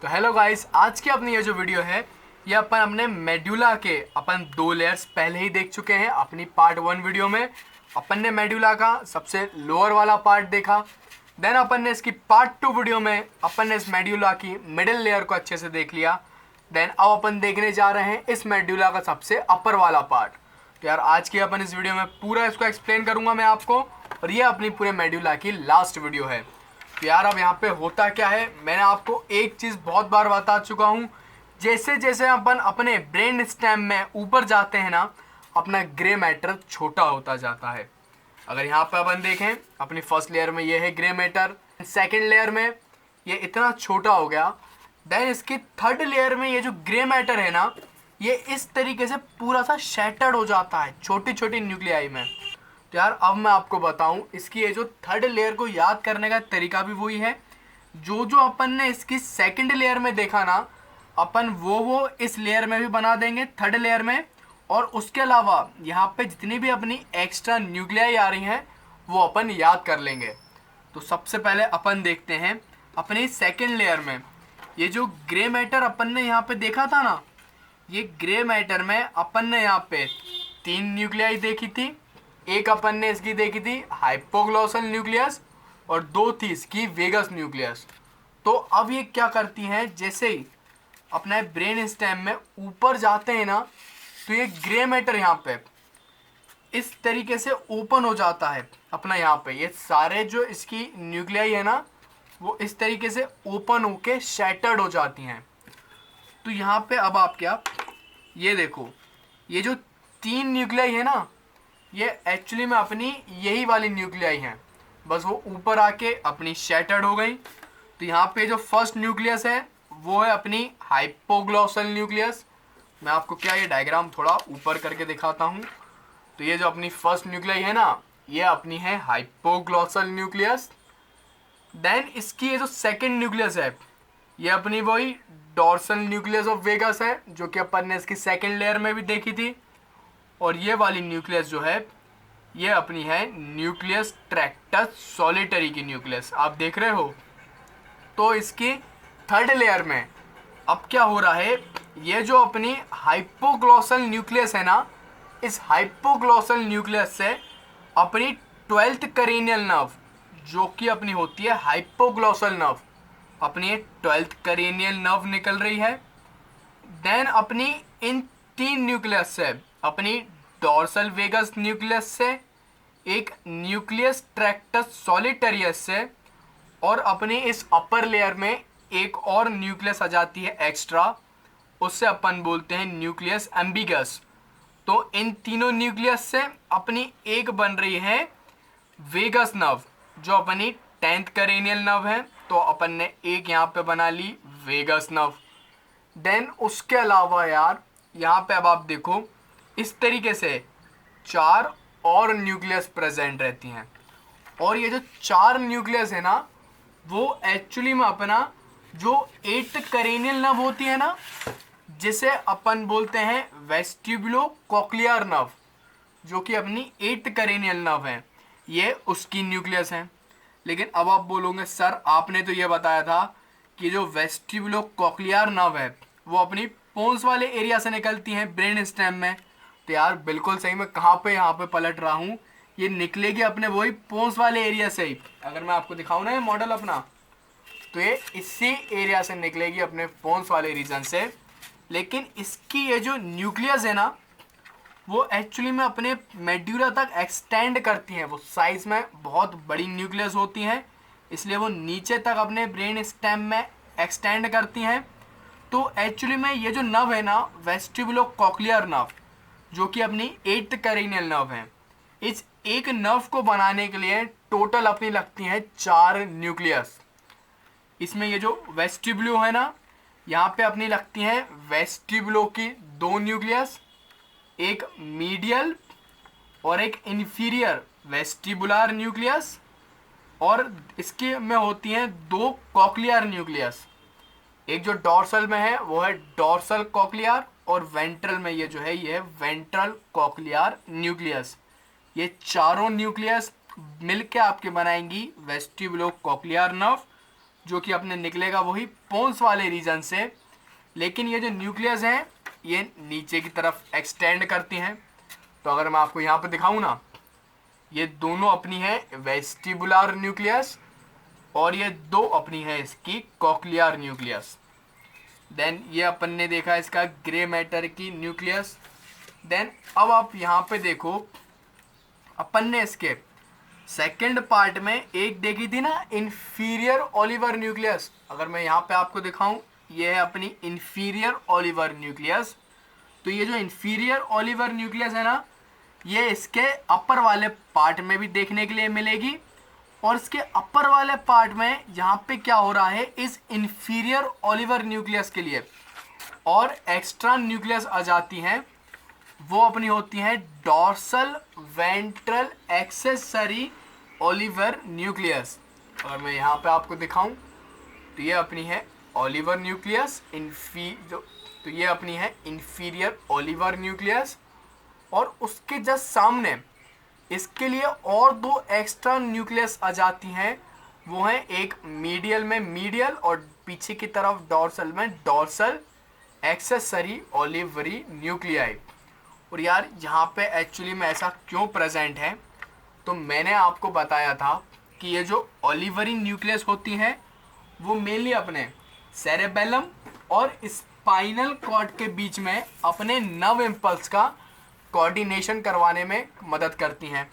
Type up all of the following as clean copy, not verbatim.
तो hello guys, आज की अपनी ये जो वीडियो है ये अपन अपने मेड्यूला के अपन 2 लेयर्स पहले ही देख चुके हैं। अपनी पार्ट 1 वीडियो में अपन ने मेड्यूला का सबसे लोअर वाला पार्ट देखा। देन अपन ने इसकी पार्ट 2 वीडियो में अपन ने इस मेड्यूला की मिडिल लेयर को अच्छे से देख लिया। देन अब अपन देखने जा रहे हैं इस मेड्यूला का सबसे अपर वाला पार्ट। तो यार आज की अपन इस वीडियो में पूरा इसको एक्सप्लेन करूँगा मैं आपको, और ये अपनी पूरे मेड्यूला की लास्ट वीडियो है। तो यार अब यहाँ पे होता क्या है, मैंने आपको एक चीज़ बहुत बार बता चुका हूँ। जैसे जैसे अपन अपने ब्रेन स्टेम में ऊपर जाते हैं ना, अपना ग्रे मैटर छोटा होता जाता है। अगर यहाँ पे अपन देखें, अपनी फर्स्ट लेयर में ये है ग्रे मैटर, सेकंड लेयर में ये इतना छोटा हो गया। देन इसकी थर्ड लेयर में ये जो ग्रे मैटर है ना, ये इस तरीके से पूरा सा शैटर्ड हो जाता है छोटी छोटी न्यूक्लियाई में। तो यार अब मैं आपको बताऊं, इसकी ये जो थर्ड लेयर को याद करने का तरीका भी वही है जो जो अपन ने इसकी सेकंड लेयर में देखा ना, अपन वो इस लेयर में भी बना देंगे, थर्ड लेयर में। और उसके अलावा यहाँ पे जितनी भी अपनी एक्स्ट्रा न्यूक्लियाई आ रही हैं वो अपन याद कर लेंगे। तो सबसे पहले अपन देखते हैं अपनी सेकंड लेयर में ये जो ग्रे मैटर अपन ने यहाँ पे देखा था ना, ये ग्रे मैटर में अपन ने यहाँ पे 3 न्यूक्लियाई देखी थी। एक अपन ने इसकी देखी थी हाइपोग्लॉसल न्यूक्लियस और 2 थी इसकी वेगस न्यूक्लियस। तो अब ये क्या करती हैं, जैसे ही अपने ब्रेन स्टेम में ऊपर जाते हैं ना, तो ये ग्रे मैटर यहाँ पे इस तरीके से ओपन हो जाता है अपना। यहाँ पे ये सारे जो इसकी न्यूक्लियाई है ना, वो इस तरीके से ओपन होके शैटर्ड हो जाती हैं। तो यहाँ पे अब आप क्या, ये देखो, ये जो 3 न्यूक्लियाई है ना, ये एक्चुअली में अपनी यही वाली न्यूक्लियाई हैं, बस वो ऊपर आके अपनी शैटर्ड हो गई। तो यहाँ पे जो फर्स्ट न्यूक्लियस है वो है अपनी हाइपोग्लॉसल न्यूक्लियस। मैं आपको क्या ये डायग्राम थोड़ा ऊपर करके दिखाता हूँ। तो ये जो अपनी फर्स्ट न्यूक्लियाई है ना, ये अपनी है हाइपोग्लॉसल न्यूक्लियस। देन इसकी ये जो सेकेंड न्यूक्लियस है, ये अपनी वही डॉर्सल न्यूक्लियस ऑफ वेगस है, जो कि अपन ने इसकी सेकेंड लेयर में भी देखी थी। और ये वाली न्यूक्लियस जो है ये अपनी है न्यूक्लियस ट्रैक्टस सॉलिटरी की न्यूक्लियस, आप देख रहे हो। तो इसकी थर्ड लेयर में अब क्या हो रहा है, ये जो अपनी हाइपोग्लॉसल न्यूक्लियस है ना, इस हाइपोग्लॉसल न्यूक्लियस से अपनी 12th करेनियल नर्व, जो कि अपनी होती है हाइपोग्लॉसल नर्व, अपनी 12th करेनियल नर्व निकल रही है। देन अपनी इन 3 न्यूक्लियस से, अपनी डॉर्सल वेगस न्यूक्लियस से, एक न्यूक्लियस ट्रैक्टस सॉलिटरियस से, और अपनी इस अपर लेयर में एक और न्यूक्लियस आ जाती है एक्स्ट्रा, उससे अपन बोलते हैं न्यूक्लियस एम्बिगस। तो इन तीनों न्यूक्लियस से अपनी एक बन रही है वेगस नर्व, जो अपनी 10th करेनियल नर्व है। तो अपन ने एक यहाँ पे बना ली वेगस नर्व। देन उसके अलावा यार यहाँ पे अब आप देखो, इस तरीके से 4 और न्यूक्लियस प्रेजेंट रहती हैं। और ये जो 4 न्यूक्लियस है ना, वो एक्चुअली में अपना जो 8th करेनियल नर्व होती है ना, जिसे अपन बोलते हैं वेस्टिबुलो कॉक्लियर नर्व, जो कि अपनी 8th करेनियल नर्व है, ये उसकी न्यूक्लियस है। लेकिन अब आप बोलोगे सर आपने तो ये बताया था कि जो वेस्टिबुलो कॉक्लियर नर्व है वो अपनी पोन्स वाले एरिया से निकलती हैं ब्रेन स्टेम में। तो यार बिल्कुल सही, मैं कहाँ पे यहाँ पे पलट रहा हूँ, ये निकलेगी अपने वही पोन्स वाले एरिया से ही। अगर मैं आपको दिखाऊँ ना ये मॉडल अपना, तो ये इसी एरिया से निकलेगी, अपने पोन्स वाले रीजन से। लेकिन इसकी ये जो न्यूक्लियस है ना, वो एक्चुअली में अपने मेड्यूला तक एक्सटेंड करती हैं। वो साइज में बहुत बड़ी न्यूक्लियस होती हैं, इसलिए वो नीचे तक अपने ब्रेन स्टेम में एक्सटेंड करती हैं। तो एक्चुअली में ये जो नर्व है ना, वेस्टिबुलो कॉक्लियर नर्व, जो कि अपनी 8th करेनियल नर्व है, इस एक नर्व को बनाने के लिए टोटल अपनी लगती हैं 4 न्यूक्लियस। इसमें ये जो वेस्टिबुलो है ना, यहाँ पे अपनी लगती हैं वेस्टिबुलो की 2 न्यूक्लियस, एक मीडियल और एक इन्फीरियर वेस्टिबुलर न्यूक्लियस, और इसके में होती हैं 2 कॉक्लियर न्यूक्लियस। एक जो डॉर्सल में है वो है डॉर्सल कॉक्लियर, और वेंट्रल में ये जो है ये है वेंट्रल कॉक्लियर न्यूक्लियस। ये चारों न्यूक्लियस मिलके आपके बनाएंगी वेस्टिबुलो कॉक्लियर नर्व, जो कि अपने निकलेगा वही पोन्स वाले रीजन से, लेकिन ये जो न्यूक्लियस हैं ये नीचे की तरफ एक्सटेंड करती हैं। तो अगर मैं आपको यहाँ पे दिखाऊँ ना, ये दोनों अपनी है वेस्टिबुलर न्यूक्लियस और ये दो अपनी है इसकी कॉक्लियर न्यूक्लियस। देन ये अपन ने देखा इसका ग्रे मैटर की न्यूक्लियस। देन अब आप यहाँ पे देखो, अपन ने इसके सेकंड पार्ट में एक देखी थी ना इंफीरियर ओलिवर न्यूक्लियस। अगर मैं यहाँ पे आपको दिखाऊं, ये है अपनी इंफीरियर ओलिवर न्यूक्लियस। तो ये जो इंफीरियर ओलिवर न्यूक्लियस है ना, ये इसके अपर वाले पार्ट में भी देखने के लिए मिलेगी। और इसके अपर वाले पार्ट में यहाँ पे क्या हो रहा है, इस इंफीरियर ओलिवर न्यूक्लियस के लिए और एक्स्ट्रा न्यूक्लियस आ जाती हैं, वो अपनी होती हैं dorsal ventral accessory Oliver nucleus. और मैं यहाँ पे आपको दिखाऊं तो ये अपनी है ओलिवर न्यूक्लियस तो ये अपनी है इंफीरियर ओलिवर न्यूक्लियस। और उसके जस्ट सामने इसके लिए और दो एक्स्ट्रा न्यूक्लियस आ जाती हैं, वो है एक मीडियल में मीडियल और पीछे की तरफ डॉर्सल में डॉर्सल एक्सेसरी ओलिवरी न्यूक्लियाई। और यार यहाँ पे एक्चुअली में ऐसा क्यों प्रेजेंट है, तो मैंने आपको बताया था कि ये जो ओलिवरी न्यूक्लियस होती हैं वो मेनली अपने सेरेबेलम और स्पाइनल कॉर्ड के बीच में अपने नर्व इम्पल्स का कोऑर्डिनेशन करवाने में मदद करती हैं।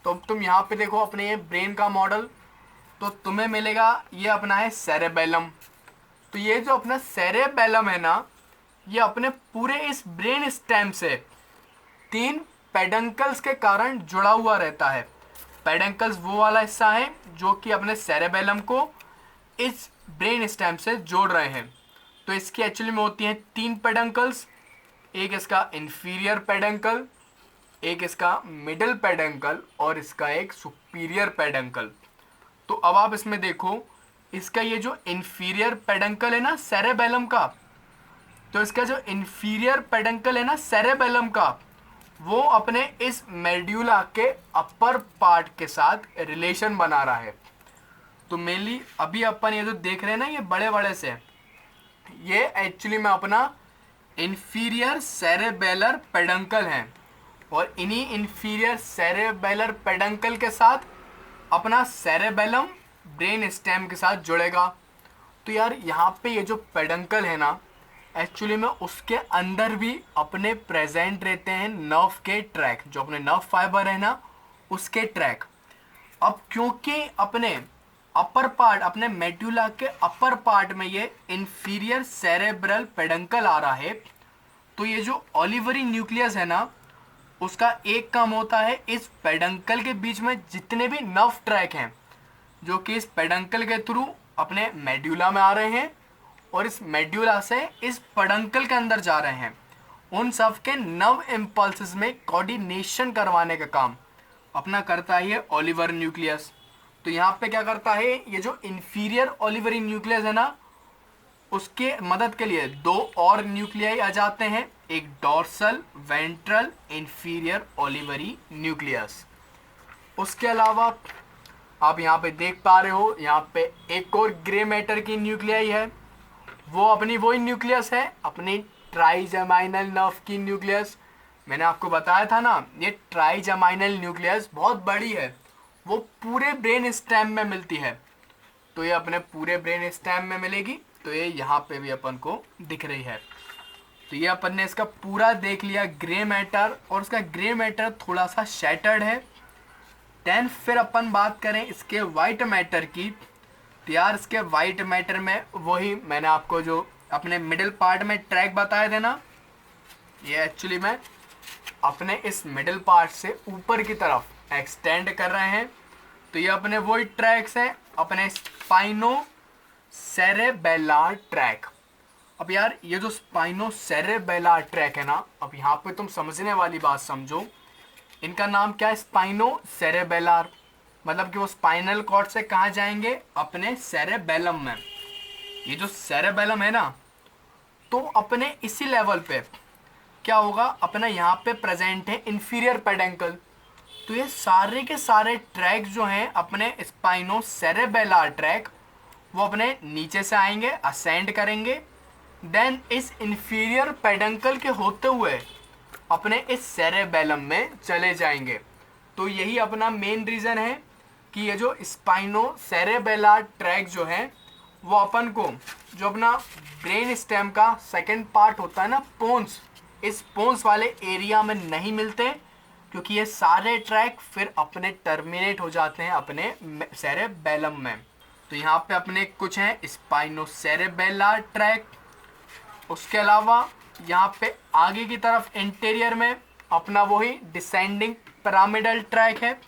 तो तुम यहाँ पे देखो अपने ये ब्रेन का मॉडल, तो तुम्हें मिलेगा ये अपना है सेरेबेलम। तो ये जो अपना सेरेबेलम है ना, ये अपने पूरे इस ब्रेन स्टेम से 3 पेडंकल्स के कारण जुड़ा हुआ रहता है। पेडंकल्स वो वाला हिस्सा है जो कि अपने सेरेबेलम को इस ब्रेन स्टेम से जोड़ रहे हैं। तो इसकी एक्चुअली में होती हैं 3 पेडंकल्स, एक इसका इंफीरियर पेडंकल, एक इसका मिडिल पेडंकल और इसका एक सुपीरियर पेडंकल। तो अब आप इसमें देखो, इसका ये जो इंफीरियर पेडंकल है ना सेरेबेलम का, तो इसका जो इंफीरियर पेडंकल है ना सेरेबेलम का, वो अपने इस मेड्यूला के अपर पार्ट के साथ रिलेशन बना रहा है। तो मेनली अभी अपन ये जो देख रहे हैं ना ये बड़े बड़े से, ये एक्चुअली में अपना इंफीरियर सेरेबेलर पेडंकल हैं। और इन्हीं इंफीरियर सेरेबेलर पेडंकल के साथ अपना सेरेबेलम ब्रेन स्टेम के साथ जुड़ेगा। तो यार यहाँ पे ये जो पेडंकल है ना, एक्चुअली में उसके अंदर भी अपने प्रेजेंट रहते हैं नर्व के ट्रैक, जो अपने नर्व फाइबर है ना उसके ट्रैक। अब क्योंकि अपने अपर पार्ट, अपने मेड्यूला के अपर पार्ट में ये इंफीरियर सेरेब्रल पेडंकल आ रहा है, तो ये जो ओलिवरी न्यूक्लियस है ना, उसका एक काम होता है इस पेडंकल के बीच में जितने भी नर्व ट्रैक हैं जो कि इस पेडंकल के थ्रू अपने मेड्यूला में आ रहे हैं और इस मेड्यूला से इस पेडंकल के अंदर जा रहे हैं, उन सब के नर्व इम्पल्सेस में कोऑर्डिनेशन करवाने का काम अपना करता है ये ओलिवर न्यूक्लियस। तो यहाँ पे क्या करता है, ये जो इंफीरियर ओलिवरी न्यूक्लियस है ना, उसके मदद के लिए 2 और न्यूक्लियाई आ जाते हैं, एक dorsal ventral inferior olivary nucleus. उसके अलावा आप यहाँ पे देख पा रहे हो, यहाँ पे एक और ग्रे मैटर की न्यूक्लियाई है, वो अपनी वही न्यूक्लियस है अपनी ट्राइजेमाइनल नर्व की न्यूक्लियस। मैंने आपको बताया था ना, ये ट्राइजेमाइनल न्यूक्लियस बहुत बड़ी है, वो पूरे ब्रेन स्टेम में मिलती है। तो ये अपने पूरे ब्रेन स्टेम में मिलेगी, तो ये यहाँ पे भी अपन को दिख रही है। तो ये अपन ने इसका पूरा देख लिया ग्रे मैटर, और उसका ग्रे मैटर थोड़ा सा शैटर्ड है। देन फिर अपन बात करें इसके वाइट मैटर की, तो यार इसके वाइट मैटर में वही मैंने आपको जो अपने मिडिल पार्ट में ट्रैक बताए थे ना, ये एक्चुअली में अपने इस मिडिल पार्ट से ऊपर की तरफ एक्सटेंड कर रहे हैं। तो ये अपने वही ट्रैक्स हैं, अपने स्पाइनो सेरेबेलार ट्रैक। अब यार ये जो स्पाइनो सेरेबेलार ट्रैक है ना, अब यहाँ पे तुम समझने वाली बात समझो, इनका नाम क्या है, स्पाइनो सेरेबेलार, मतलब कि वो स्पाइनल कॉर्ड से कहाँ जाएंगे, अपने सेरेबेलम में। ये जो सेरेबेलम है ना, तो अपने इसी लेवल पे क्या होगा, अपना यहाँ पे प्रेजेंट है इंफीरियर पेडंकल। तो ये सारे के सारे ट्रैक जो हैं अपने स्पाइनो सेरेबेलार ट्रैक, वो अपने नीचे से आएंगे, असेंड करेंगे, देन इस इन्फीरियर पेडंकल के होते हुए अपने इस सेरेबेलम में चले जाएंगे। तो यही अपना मेन रीज़न है कि ये जो स्पाइनो सेरेबेला ट्रैक जो है वो अपन को जो अपना ब्रेन स्टेम का सेकंड पार्ट होता है ना, पोन्स, इस पोन्स वाले एरिया में नहीं मिलते, क्योंकि ये सारे ट्रैक फिर अपने टर्मिनेट हो जाते हैं अपने सेरेबेलम में। तो यहाँ पे अपने कुछ हैं स्पाइनो सेरेबेला ट्रैक। उसके अलावा यहाँ पे आगे की तरफ इंटीरियर में अपना वही डिसेंडिंग पिरामिडल ट्रैक है।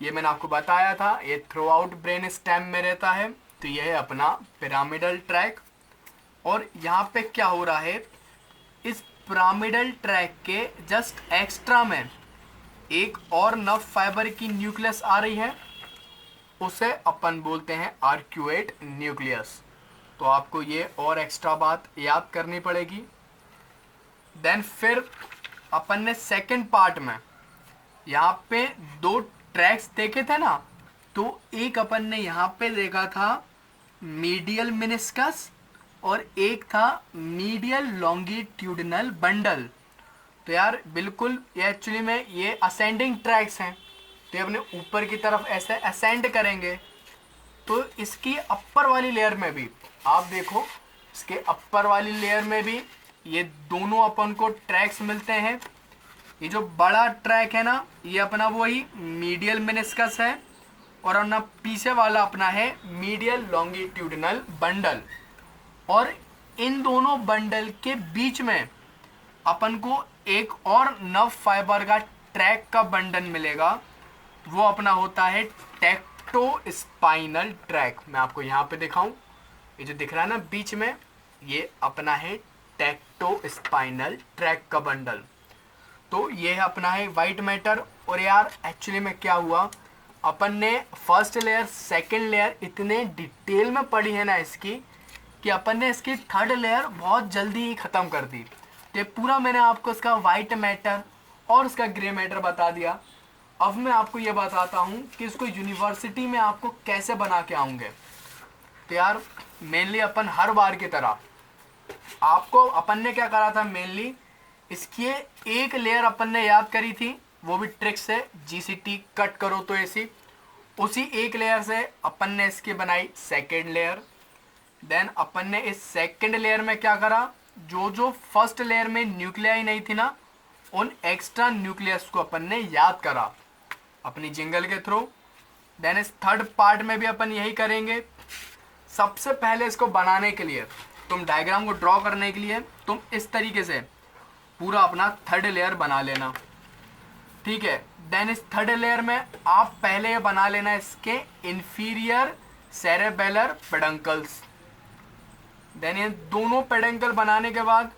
ये मैंने आपको बताया था, ये थ्रू आउट ब्रेन स्टेम में रहता है। तो ये है अपना पिरामिडल ट्रैक। और यहाँ पे क्या हो रहा है, इस पिरामिडल ट्रैक के जस्ट एक्स्ट्रा में एक और नर्व फाइबर की न्यूक्लियस आ रही है, उसे अपन बोलते हैं आर्क्यूएट न्यूक्लियस। तो आपको ये और एक्स्ट्रा बात याद करनी पड़ेगी। देन फिर अपन ने सेकंड पार्ट में यहाँ पे दो ट्रैक्स देखे थे ना, तो एक अपन ने यहाँ पे देखा था मीडियल मिनिस्कस और एक था मीडियल लॉन्गिट्यूडिनल बंडल। तो यार बिल्कुल ये एक्चुअली में ये असेंडिंग ट्रैक्स हैं, तो ये अपने ऊपर की तरफ ऐसे असेंड करेंगे। तो इसकी अपर वाली लेयर में भी आप देखो, इसके अपर वाली लेयर में भी ये दोनों अपन को ट्रैक्स मिलते हैं। ये जो बड़ा ट्रैक है ना, ये अपना वही मीडियल मेनिस्कस है, और अपना पीछे वाला अपना है मीडियल लॉन्गिट्यूडिनल बंडल। और इन दोनों बंडल के बीच में अपन को एक और नर्व फाइबर का ट्रैक का बंडल मिलेगा, वो अपना होता है टेक्टो स्पाइनल ट्रैक। मैं आपको यहाँ पे दिखाऊं, ये जो दिख रहा है ना बीच में, ये अपना है टेक्टो स्पाइनल ट्रैक का बंडल। तो ये अपना है वाइट मैटर। और यार एक्चुअली में क्या हुआ, अपन ने फर्स्ट लेयर सेकंड लेयर इतने डिटेल में पढ़ी है ना इसकी, कि अपन ने इसकी थर्ड लेयर बहुत जल्दी ही ख़त्म कर दी। तो पूरा मैंने आपको इसका वाइट मैटर और इसका ग्रे मैटर बता दिया। अब मैं आपको ये बताता हूँ कि इसको यूनिवर्सिटी में आपको कैसे बना के आऊँगे। तो यार मेनली अपन हर बार की तरह आपको, अपन ने क्या करा था, मेनली इसकी एक लेयर अपन ने याद करी थी, वो भी ट्रिक से, GCT कट करो तो ऐसी, उसी एक लेयर से अपन ने इसकी बनाई सेकेंड लेयर। देन अपन ने इस सेकेंड लेयर में क्या करा, जो जो फर्स्ट लेयर में न्यूक्लियाई नहीं थी ना, उन एक्स्ट्रा न्यूक्लियस को अपन ने याद करा अपनी जिंगल के थ्रू। देन इस थर्ड पार्ट में भी अपन यही करेंगे। सबसे पहले इसको बनाने के लिए, तुम डायग्राम को ड्रॉ करने के लिए तुम इस तरीके से पूरा अपना थर्ड लेयर बना लेना, ठीक है। देन इस थर्ड लेयर में आप पहले ये बना लेना इसके इंफीरियर सेरेबेलर पेडंकल्स। देन ये दोनों पेडंकल बनाने के बाद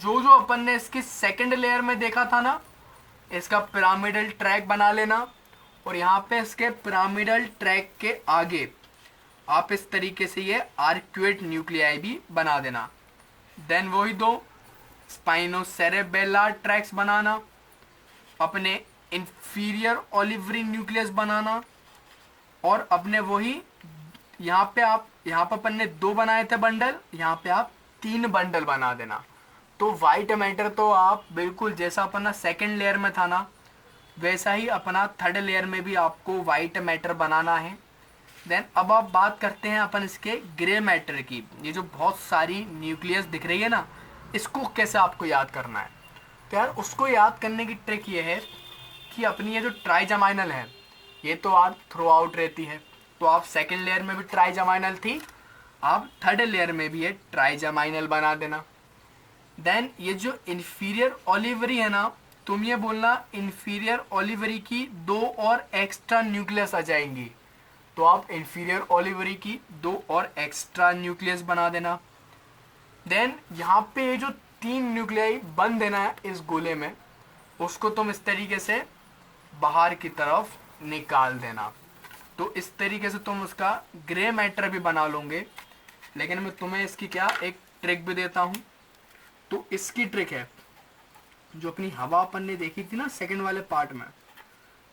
जो जो अपन ने इसकी सेकंड लेयर में देखा था ना, इसका पिरामिडल ट्रैक बना लेना। और यहाँ पे इसके पिरामिडल ट्रैक के आगे आप इस तरीके से ये आर्क्यूएट न्यूक्लियाई भी बना देना। देन वही दो स्पाइनोसेरेबेला ट्रैक्स बनाना, अपने इंफीरियर ओलिवरी न्यूक्लियस बनाना, और अपने वही यहाँ पे अपन ने 2 बनाए थे बंडल, यहाँ पे आप 3 बंडल बना देना। तो वाइट मैटर तो आप बिल्कुल जैसा अपना सेकंड लेयर में था ना, वैसा ही अपना थर्ड लेयर में भी आपको वाइट मैटर बनाना है। देन अब आप बात करते हैं अपन इसके ग्रे मैटर की। ये जो बहुत सारी न्यूक्लियस दिख रही है ना, इसको कैसे आपको याद करना है। तो यार उसको याद करने की ट्रिक ये है कि अपनी ये जो ट्राइजमाइनल है, ये तो आप थ्रू आउट रहती है, तो आप सेकेंड लेयर में भी ट्राइजमाइनल थी, आप थर्ड लेयर में भी ये ट्राइजमाइनल बना देना। देन ये जो इन्फीरियर ओलिवरी है ना, तुम ये बोलना इन्फीरियर ओलिवरी की 2 और एक्स्ट्रा न्यूक्लियस आ जाएंगी, तो आप इन्फीरियर ओलिवरी की 2 और एक्स्ट्रा न्यूक्लियस बना देना। देन यहाँ पे ये जो 3 न्यूक्लियाई बन देना है इस गोले में, उसको तुम इस तरीके से बाहर की तरफ निकाल देना। तो इस तरीके से तुम उसका ग्रे मैटर भी बना लोगे। लेकिन मैं तुम्हें इसकी क्या एक ट्रिक भी देता हूँ। तो इसकी ट्रिक है, जो अपनी हवा अपन ने देखी थी ना सेकंड वाले पार्ट में,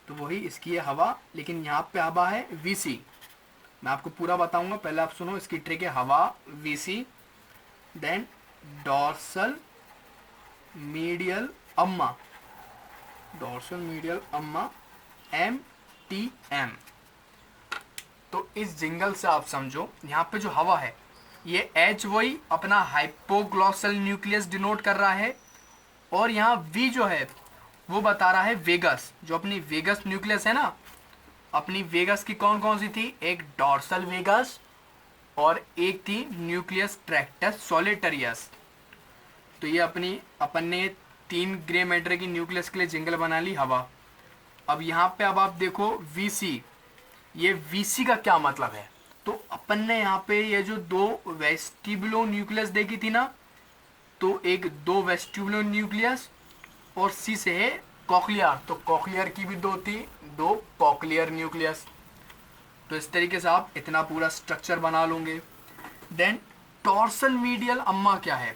तो वही इसकी है हवा, लेकिन यहाँ पे हवा है VC। मैं आपको पूरा बताऊंगा, पहले आप सुनो। इसकी ट्रिक है हवा वीसी, देन डॉर्सल मीडियल अम्मा, डॉर्सल मीडियल अम्मा MTM। तो इस जिंगल से आप समझो यहाँ पे जो हवा है ये H वही अपना हाइपोग्लॉसल न्यूक्लियस डिनोट कर रहा है, और यहाँ V जो है वो बता रहा है वेगस, जो अपनी वेगस न्यूक्लियस है ना। अपनी वेगस की कौन कौन सी थी, एक डॉर्सल वेगस और एक थी न्यूक्लियस ट्रैक्टस सोलिटरियस। तो ये अपन ने 3 ग्रे मैटर की न्यूक्लियस के लिए जिंगल बना ली हवा। अब यहाँ पे अब आप देखो VC, ये VC का क्या मतलब है। तो अपन ने यहाँ पे ये जो 2 वेस्टिबुलो न्यूक्लियस देखी थी ना, तो एक 2 वेस्टिबुलो न्यूक्लियस और C से है कॉकलियर, तो कॉकलियर की भी 2 थी, 2 कॉकलियर न्यूक्लियस। तो इस तरीके से आप इतना पूरा स्ट्रक्चर बना लोगे। देन डॉर्सल मीडियल अम्मा क्या है,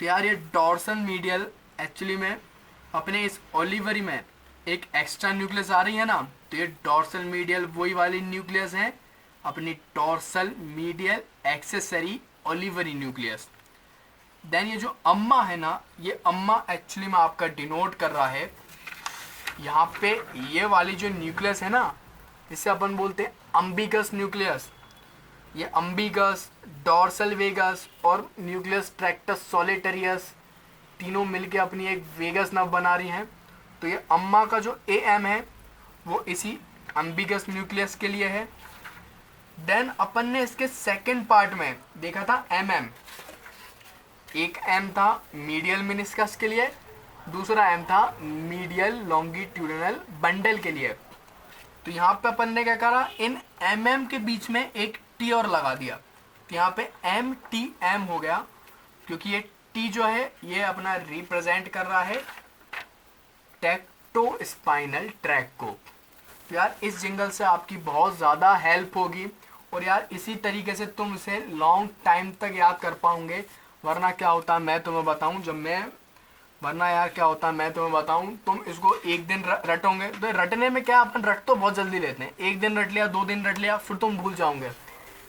तो यार ये डॉर्सल मीडियल एक्चुअली में अपने इस ओलिवरी में एक एक्स्ट्रा न्यूक्लियस आ रही है ना, तो ये डॉर्सल मीडियल वही वाली न्यूक्लियस है, अपनी dorsal medial accessory olivary nucleus. Then ये जो अम्मा है ना, ये अम्मा एक्चुअली में आपका डिनोट कर रहा है यहाँ पे ये वाली जो न्यूक्लियस है ना, इसे अपन बोलते हैं अम्बिगस न्यूक्लियस। ये अम्बिगस, डॉर्सल वेगस और न्यूक्लियस ट्रैक्टस सोलिटरियस तीनों मिलके अपनी एक वेगस नर्व बना रही हैं। तो ये अम्मा का जो AM है वो इसी अम्बिगस न्यूक्लियस के लिए है। देन अपन ने इसके सेकंड पार्ट में देखा था MM, एक M था मीडियल मेनिस्कस के लिए, दूसरा M था मीडियल लॉन्गिट्यूडिनल बंडल के लिए। तो यहाँ पे अपन ने क्या करा, इन MM के बीच में एक T और लगा दिया, तो यहाँ पे MTM हो गया, क्योंकि ये T जो है ये अपना रिप्रेजेंट कर रहा है टेक्टो स्पाइनल ट्रैक को। तो यार इस जिंगल से आपकी बहुत ज़्यादा हेल्प होगी, और यार इसी तरीके से तुम इसे लॉन्ग टाइम तक याद कर पाओगे। वरना क्या होता है मैं तुम्हें बताऊं, तुम इसको एक दिन रटोगे, तो रटने में क्या, अपन रट तो बहुत जल्दी लेते हैं, एक दिन रट लिया, 2 दिन रट लिया, फिर तुम भूल जाओगे।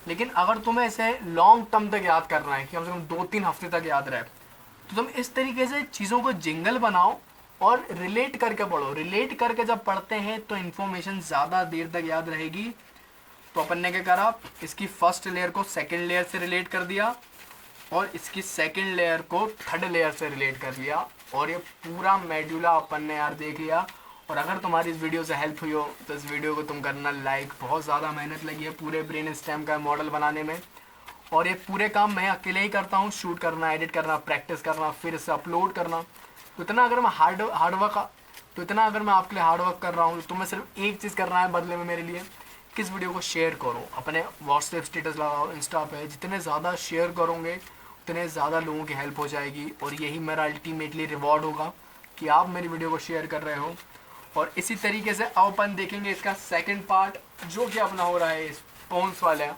लेकिन अगर तुम्हें इसे लॉन्ग टर्म तक याद करना है कि कम से कम 2-3 हफ्ते तक याद रहे, तो तुम इस तरीके से चीज़ों को जिंगल बनाओ और रिलेट करके पढ़ो। रिलेट करके जब पढ़ते हैं तो इन्फॉर्मेशन ज़्यादा देर तक याद रहेगी। तो अपन ने क्या करा, इसकी फर्स्ट लेयर को सेकेंड लेयर से रिलेट कर दिया, और इसकी सेकेंड लेयर को थर्ड लेयर से रिलेट कर लिया, और ये पूरा मेडुला अपन ने यार देख लिया। और अगर तुम्हारी इस वीडियो से हेल्प हुई हो तो इस वीडियो को तुम करना लाइक। बहुत ज़्यादा मेहनत लगी है पूरे ब्रेन स्टेम का मॉडल बनाने में, और ये पूरे काम मैं अकेले ही करता हूँ, शूट करना, एडिट करना, प्रैक्टिस करना, फिर इसे अपलोड करना। तो इतना अगर मैं आपके लिए हार्ड वर्क कर रहा हूँ, तो तुम्हें सिर्फ एक चीज़ करना है बदले में मेरे लिए, कि इस वीडियो को शेयर करो, अपने व्हाट्सएप स्टेटस लगाओ, इंस्टा पे। जितने ज़्यादा शेयर करोगे उतने ज़्यादा लोगों की हेल्प हो जाएगी, और यही मेरा अल्टीमेटली रिवॉर्ड होगा कि आप मेरी वीडियो को शेयर कर रहे हो। और इसी तरीके से अब अपन देखेंगे इसका सेकंड पार्ट, जो कि अपना हो रहा है स्पोन्स वाला,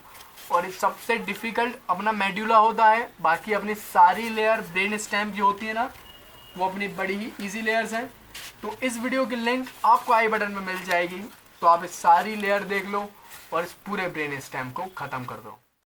और इस सबसे डिफ़िकल्ट अपना मेडुला होता है। बाकी अपनी सारी लेयर ब्रेन स्टेम की होती है ना, वो अपनी बड़ी ही ईजी लेयर्स हैं। तो इस वीडियो की लिंक आपको आई बटन में मिल जाएगी, तो आप इस सारी लेयर देख लो और इस पूरे ब्रेन स्टेम को ख़त्म कर दो।